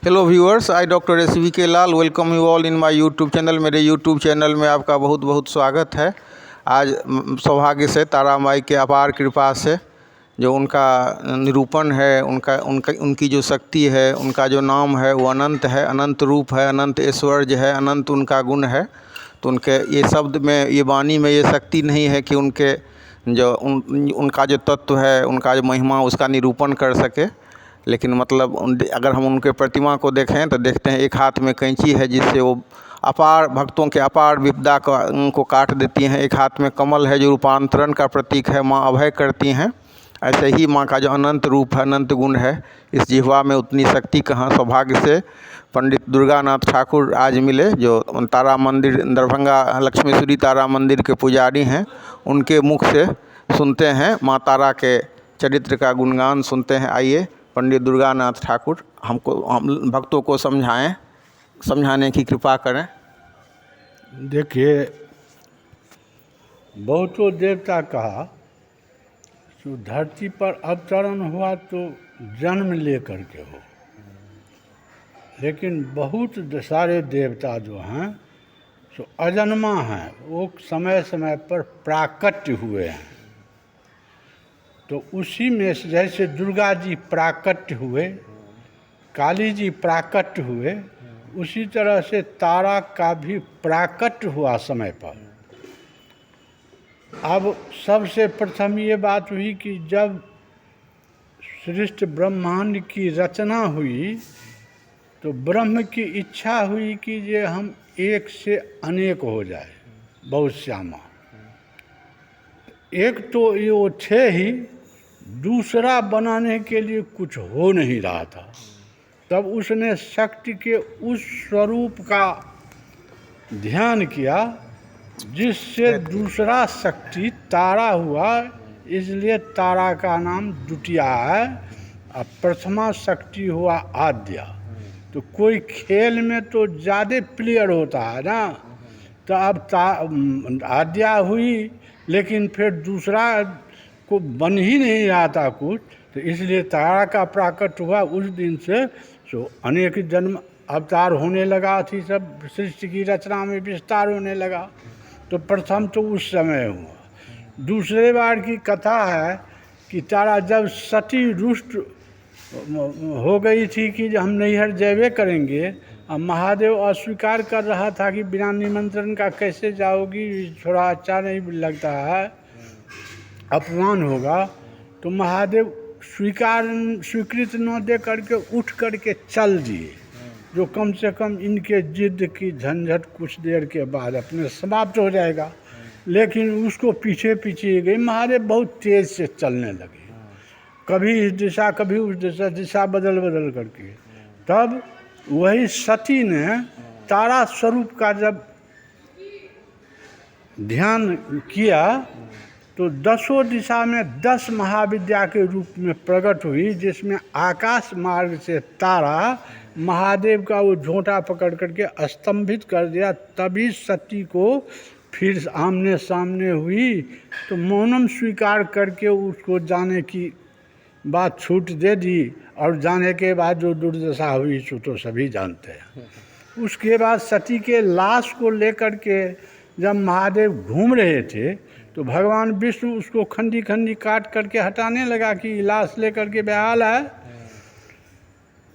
Hello viewers, I doctor SVK Lal welcome you all in my YouTube channel. मेरे YouTube channel में आपका बहुत बहुत स्वागत है। आज सौभाग्य से तारा माई के अपार कृपा से जो उनका निरूपण है, उनकी जो शक्ति है, उनका जो नाम है वो अनंत है, अनंत रूप है, अनंत ऐश्वर्य है, अनंत उनका गुण है। तो उनके ये शब्द में, ये वाणी में ये शक्ति नहीं है कि उनके जो उनका जो तत्व है, उनका जो महिमा, उसका निरूपण कर सके। लेकिन मतलब अगर हम उनके प्रतिमा को देखें तो देखते हैं एक हाथ में कैंची है जिससे वो अपार भक्तों के अपार विपदा को काट देती हैं। एक हाथ में कमल है जो रूपांतरण का प्रतीक है, माँ अभय करती हैं। ऐसे ही माँ का जो अनंत रूप है, अनंत गुण है, इस जिह्वा में उतनी शक्ति कहाँ। सौभाग्य से पंडित दुर्गानाथ ठाकुर आज मिले, जो तारा मंदिर दरभंगा लक्ष्मीश्वरी तारा मंदिर के पुजारी हैं। उनके मुख से सुनते हैं माँ तारा के चरित्र का गुणगान सुनते हैं। आइए पंडित दुर्गानाथ ठाकुर हम भक्तों को समझाने की कृपा करें। देखिए, बहुतों देवता कहा तो धरती पर अवतरण हुआ तो जन्म ले करके हो, लेकिन बहुत सारे देवता जो हैं सो अजन्मा हैं, वो समय समय पर प्राकट्य हुए हैं। तो उसी में से जैसे दुर्गा जी प्राकट्य हुए, काली जी प्राकट्य हुए, उसी तरह से तारा का भी प्राकट्य हुआ समय पर। अब सबसे प्रथम ये बात हुई कि जब सृष्टि ब्रह्मांड की रचना हुई तो ब्रह्म की इच्छा हुई कि ये हम एक से अनेक हो जाए, बहुत श्यामा। एक तो ये वो थे ही, दूसरा बनाने के लिए कुछ हो नहीं रहा था। तब उसने शक्ति के उस स्वरूप का ध्यान किया जिससे दूसरा शक्ति तारा हुआ, इसलिए तारा का नाम द्वितीया है। और प्रथमा शक्ति हुआ आद्या। तो कोई खेल में तो ज़्यादा प्लेयर होता है ना, तो अब आद्या हुई, लेकिन फिर दूसरा को बन ही नहीं रहा था कुछ, तो इसलिए तारा का प्राकट हुआ। उस दिन से सो अनेक जन्म अवतार होने लगा थी, सब सृष्टि की रचना में विस्तार होने लगा। तो प्रथम तो उस समय हुआ। दूसरे बार की कथा है कि तारा जब सती रुष्ट हो गई थी कि हम नैहर जैवे करेंगे, अब महादेव अस्वीकार कर रहा था कि बिना निमंत्रण का कैसे जाओगी, थोड़ा अच्छा नहीं लगता है, अपमान होगा। तो महादेव स्वीकृत न दे करके उठ करके चल दिए, जो कम से कम इनके जिद की झंझट कुछ देर के बाद अपने समाप्त हो जाएगा। लेकिन उसको पीछे पीछे गई, महादेव बहुत तेज से चलने लगे, कभी इस दिशा कभी उस दिशा, दिशा बदल बदल करके। तब वही सती ने तारा स्वरूप का जब ध्यान किया तो दसों दिशा में 10 महाविद्या के रूप में प्रकट हुई, जिसमें आकाश मार्ग से तारा महादेव का वो झोंटा पकड़ करके स्तंभित कर दिया। तभी सती को फिर आमने सामने हुई तो मौनम स्वीकार करके उसको जाने की बात छूट दे दी, और जाने के बाद जो दुर्दशा हुई सो तो सभी जानते हैं। उसके बाद सती के लाश को लेकर के जब महादेव घूम रहे थे तो भगवान विष्णु उसको खंडी खंडी काट करके हटाने लगा कि लाश लेकर के बेहाल है।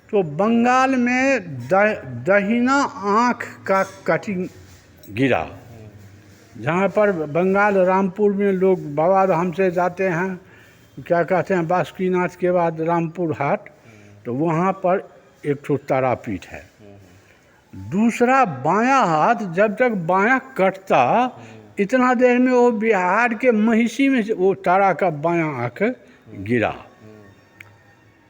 तो बंगाल में दहिना आँख का कटिंग गिरा, जहाँ पर बंगाल रामपुर में लोग बाबा धाम से जाते हैं, क्या कहते हैं, बासुकीनाथ के बाद रामपुर हाट, तो वहाँ पर एक ठो तारापीठ है। दूसरा बायां हाथ जब तक बायां कटता, इतना देर में वो बिहार के महिषी में से वो तारा का बायां आँख गिरा।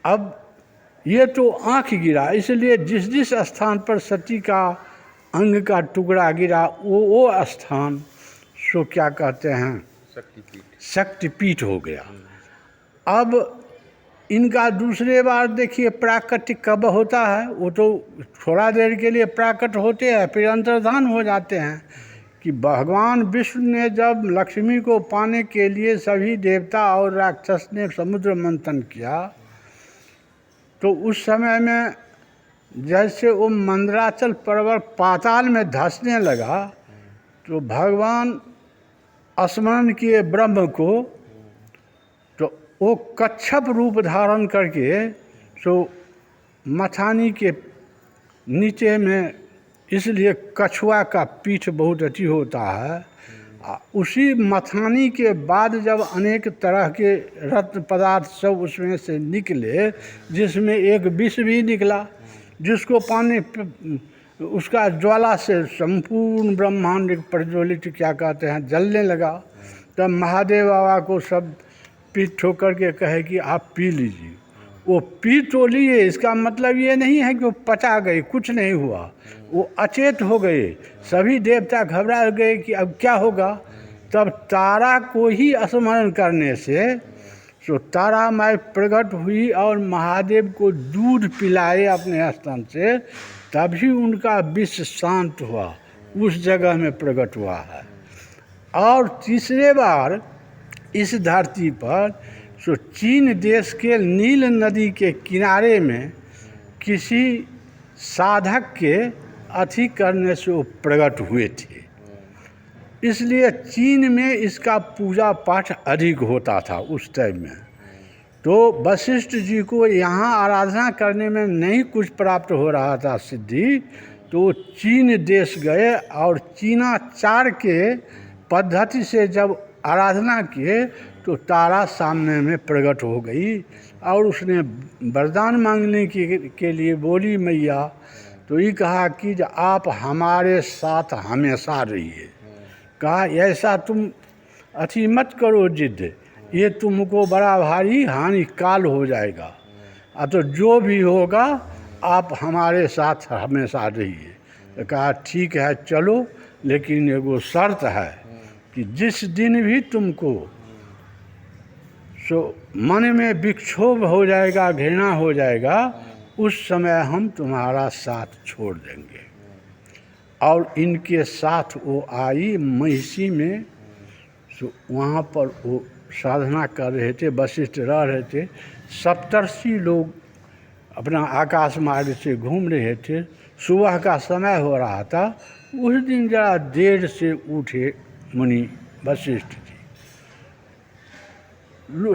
अब ये तो आँख गिरा, इसलिए जिस जिस स्थान पर सती का अंग का टुकड़ा गिरा वो स्थान सो क्या कहते हैं, शक्तिपीठ हो गया। अब इनका दूसरे बार देखिए प्राकट्य कब होता है, वो तो थोड़ा देर के लिए प्राकट होते हैं फिर अंतर्धान हो जाते हैं। कि भगवान विष्णु ने जब लक्ष्मी को पाने के लिए सभी देवता और राक्षस ने समुद्र मंथन किया, तो उस समय में जैसे वो मंदराचल पर्वत पाताल में धंसने लगा तो भगवान स्मरण किए ब्रह्म को, तो वो कच्छप रूप धारण करके तो मथानी के नीचे में, इसलिए कछुआ का पीठ बहुत अच्छी होता है। उसी मथानी के बाद जब अनेक तरह के रत्न पदार्थ सब उसमें से निकले, जिसमें एक विष भी निकला, जिसको पानी उसका ज्वाला से संपूर्ण ब्रह्मांड प्रज्वलित क्या कहते हैं जलने लगा। तब महादेव बाबा को सब पीठ ठोक करके कहे कि आप पी लीजिए। वो पी तो लिए, इसका मतलब ये नहीं है कि वो पचा गए, कुछ नहीं हुआ, वो अचेत हो गए। सभी देवता घबरा गए कि अब क्या होगा। तब तारा को ही स्मरण करने से तो तारा माई प्रकट हुई और महादेव को दूध पिलाए अपने स्तन से, तभी उनका विष शांत हुआ, उस जगह में प्रकट हुआ है। और तीसरे बार इस धरती पर तो चीन देश के नील नदी के किनारे में किसी साधक के अथि करने से वो प्रकट हुए थे। इसलिए चीन में इसका पूजा पाठ अधिक होता था उस टाइम में। तो वशिष्ठ जी को यहाँ आराधना करने में नहीं कुछ प्राप्त हो रहा था सिद्धि, तो चीन देश गए और चीनाचार के पद्धति से जब आराधना किए तो तारा सामने में प्रकट हो गई और उसने वरदान मांगने के लिए बोली मैया, तो ये कहा कि आप हमारे साथ हमेशा रहिए। कहा ऐसा तुम अथी मत करो जिद, ये तुमको बड़ा भारी हानि काल हो जाएगा, तो जो भी होगा आप हमारे साथ हमेशा रहिए। तो कहा ठीक है चलो, लेकिन एगो शर्त है कि जिस दिन भी तुमको सो मन में विक्षोभ हो जाएगा, घृणा हो जाएगा, उस समय हम तुम्हारा साथ छोड़ देंगे। और इनके साथ वो आई महिषी में, सो वहाँ पर वो साधना कर रहे थे, वशिष्ठ रह रहे थे। सप्तर्षि लोग अपना आकाश मार्ग से घूम रहे थे, सुबह का समय हो रहा था। उस दिन जरा देर से उठे मुनि वशिष्ठ जी।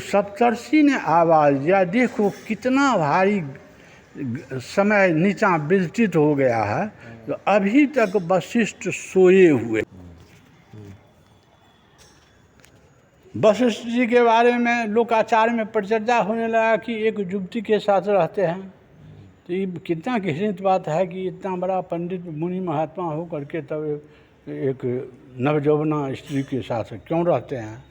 सप्तर्षि ने आवाज़ दिया, देखो कितना भारी समय नीचा विस्तृत हो गया है, तो अभी तक वशिष्ठ सोए हुए। वशिष्ठ जी के बारे में लोकाचार में परिचर्चा होने लगा कि एक युवती के साथ रहते हैं। तो ये कितना घृणित बात है कि इतना बड़ा पंडित मुनि महात्मा हो करके तब एक नवजौवना स्त्री के साथ क्यों रहते हैं।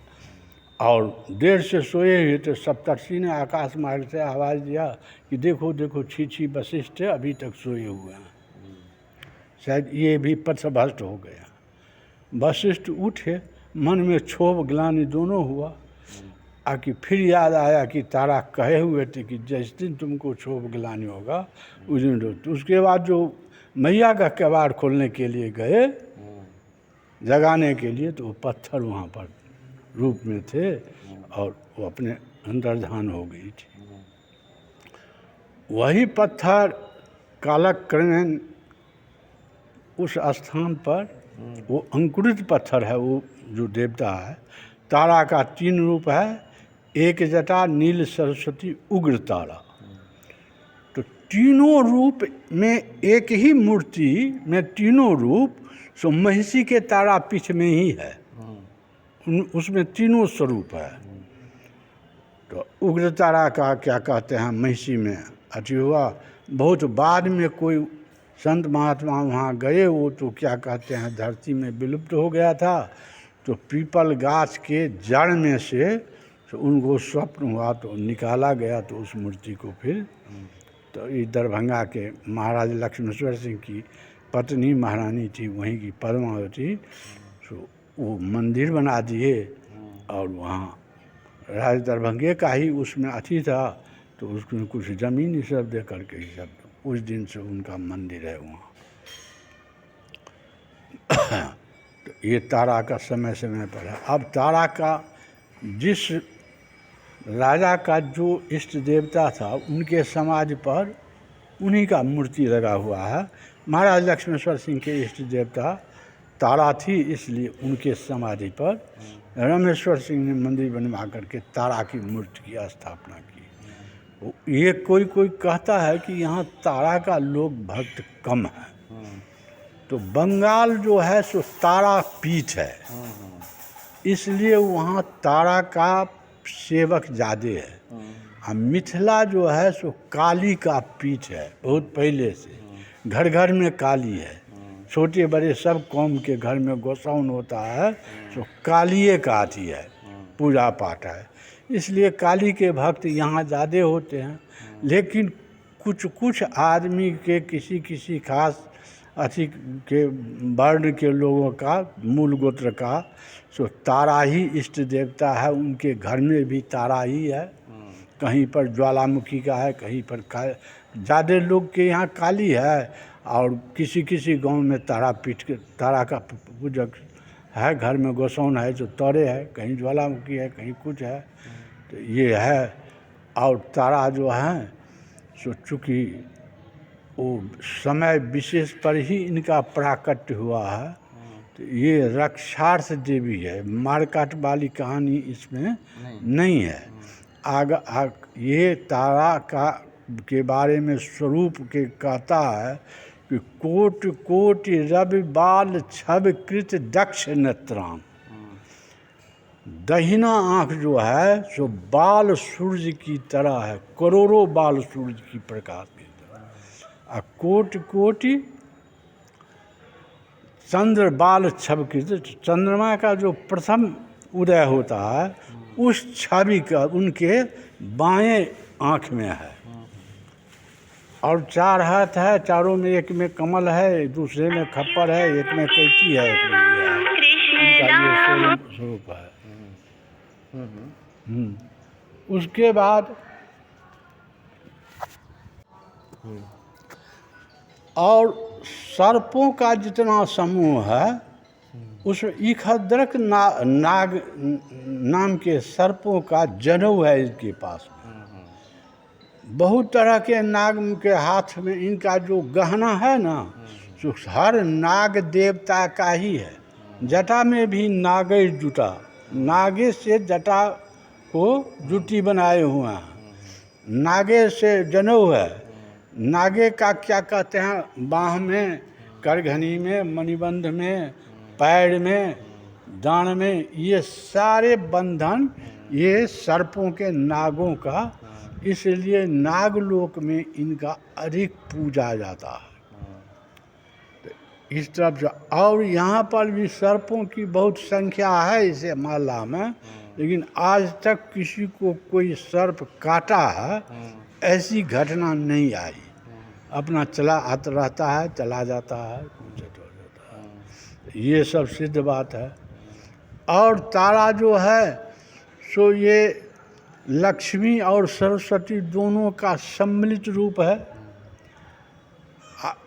और देर से सोए हुए तो सप्तर्षि ने आकाश मार्ग से आवाज़ दिया कि देखो देखो छी छी वशिष्ठ अभी तक सोए हुए हैं, शायद ये भी पथभ्रष्ट हो गया। वशिष्ठ उठे, मन में क्षोभ ग्लानि दोनों हुआ। आकि फिर याद आया कि तारा कहे हुए थे कि जिस दिन तुमको क्षोभ ग्लानि होगा उस दिन तो उसके बाद जो मैया का किवाड़ खोलने के लिए गए जगाने के लिए, तो वो पत्थर वहाँ पर रूप में थे और वो अपने अंतर्धान हो गई थी। वही पत्थर कालक्रमेण उस स्थान पर वो अंकुरित पत्थर है, वो जो देवता है। तारा का 3 रूप है, एक जटा, नील सरस्वती, उग्र तारा। तो तीनों रूप में एक ही मूर्ति में तीनों रूप सो महिषी के तारा पीठ में ही है, उसमें तीनों स्वरूप है। तो उग्र तारा का क्या कहते हैं महिषी में अति हुआ। बहुत बाद में कोई संत महात्मा वहाँ गए, वो तो क्या कहते हैं धरती में विलुप्त हो गया था। तो पीपल गाछ के जड़ में से तो उनको स्वप्न हुआ, तो निकाला गया। तो उस मूर्ति को फिर तो ये दरभंगा के महाराज लक्ष्मेश्वर सिंह की पत्नी महारानी थी, वहीं की पद्मावती, तो वो मंदिर बना दिए। और वहाँ राज दरभंगे का ही उसमें अथी था, तो उसमें कुछ ज़मीन सब दे करके ही सब उस दिन से उनका मंदिर है वहाँ। तो ये तारा का समय समय पर है। अब तारा का जिस राजा का जो इष्ट देवता था, उनके समाज पर उन्हीं का मूर्ति लगा हुआ है। महाराज लक्ष्मेश्वर सिंह के इष्ट देवता तारा थी, इसलिए उनके समाधि पर रामेश्वर सिंह ने मंदिर बनवा करके तारा की मूर्ति की स्थापना की। ये कोई कहता है कि यहाँ तारा का लोग भक्त कम है, तो बंगाल जो है सो तारा पीठ है, इसलिए वहाँ तारा का सेवक ज़्यादा है। और मिथिला जो है सो काली का पीठ है, बहुत पहले से घर घर में काली है। छोटे बड़े सब कौम के घर में गोसाउन होता है, तो कालिए का अथी है, पूजा पाठ है, इसलिए काली के भक्त यहाँ ज़्यादा होते हैं। लेकिन कुछ आदमी के किसी खास अथी के वर्ण के लोगों का, मूल गोत्र का, सो तारा ही इष्ट देवता है। उनके घर में भी तारा ही है, कहीं पर ज्वालामुखी का है, कहीं पर ज़्यादा लोग के यहाँ काली है, और किसी गांव में तारा का पूजक है, घर में गोसाउन है जो तारे है, कहीं ज्वालामुखी है, कहीं कुछ है, तो ये है। और तारा जो है सो चूँकि वो समय विशेष पर ही इनका प्राकट्य हुआ है, तो ये रक्षार्थ देवी है। मारकाट वाली कहानी इसमें नहीं है। ये तारा के बारे में स्वरूप के कहता है कि कोटि कोटि रवि बाल छवि कृत दक्ष नेत्राम। दहिना आँख जो है सो बाल सूर्य की तरह है, करोड़ों बाल सूर्य की प्रकाश की तरह। कोटि कोटि चंद्र बाल छवि कृत, चंद्रमा का जो प्रथम उदय होता है उस छवि का उनके बाएं आँख में है। और 4 हाथ है, चारों में, एक में कमल है, दूसरे में खप्पर है, एक में कैंची है, एक में ये है। उनका ये स्वरूप है। उसके बाद और सर्पों का जितना समूह है उसमें इखद्रक नाग नाम के सर्पों का जनेऊ है इसके पास में। बहुत तरह के नाग के हाथ में इनका जो गहना है ना, तो हर नाग देवता का ही है। जटा में भी नागे जुटा, नागे से जटा को जुटी बनाए हुए हैं, नागे से जनेऊ है। नागे का क्या कहते हैं, बाह में, करघनी में, मणिबंध में, पैर में, दान में, ये सारे बंधन ये सर्पों के नागों का, इसलिए नागलोक में इनका अधिक पूजा जाता है। तो इस तरफ से, और यहाँ पर भी सर्पों की बहुत संख्या है इसे माला में, लेकिन आज तक किसी को कोई सर्प काटा है ऐसी घटना नहीं आई। अपना चला आता रहता है, चला जाता है, कुछ हो जाता है। ये सब सिद्ध बात है। और तारा जो है सो ये लक्ष्मी और सरस्वती दोनों का सम्मिलित रूप है।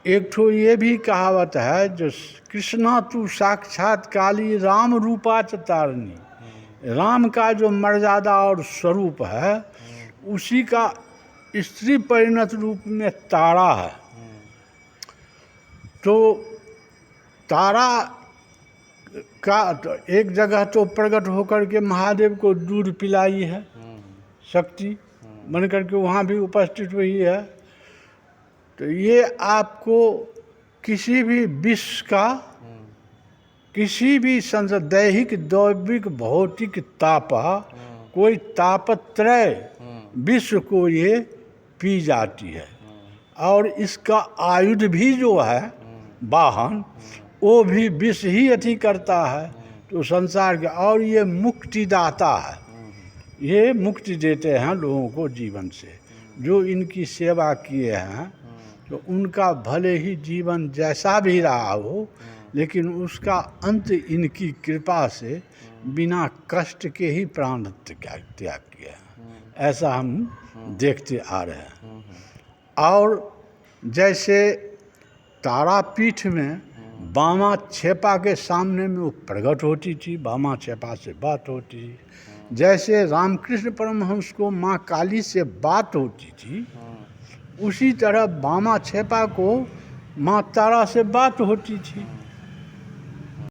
एक ठो ये भी कहावत है, जो कृष्णा तू साक्षात काली राम रूपा च तारिणी। राम का जो मर्यादा और स्वरूप है उसी का स्त्री परिणत रूप में तारा है। तो तारा का तो एक जगह तो प्रकट होकर के महादेव को दूध पिलाई है, शक्ति बन करके वहाँ भी उपस्थित हुई है। तो ये आपको किसी भी विश्व का, किसी भी दैहिक दैविक भौतिक तापा, कोई तापत्रय विश्व को ये पी जाती है। और इसका आयुध भी जो है वाहन, वो भी विश्व ही अथी करता है, तो संसार के। और ये मुक्तिदाता है, ये मुक्ति देते हैं लोगों को जीवन से। जो इनकी सेवा किए हैं तो उनका भले ही जीवन जैसा भी रहा हो, लेकिन उसका अंत इनकी कृपा से बिना कष्ट के ही प्राण त्याग किए हैं, ऐसा हम देखते आ रहे हैं। और जैसे तारापीठ में बामा छेपा के सामने में वो प्रकट होती थी, बामा छेपा से बात होती थी। जैसे रामकृष्ण परमहंस को माँ काली से बात होती थी, उसी तरह बामा छेपा को माँ तारा से बात होती थी।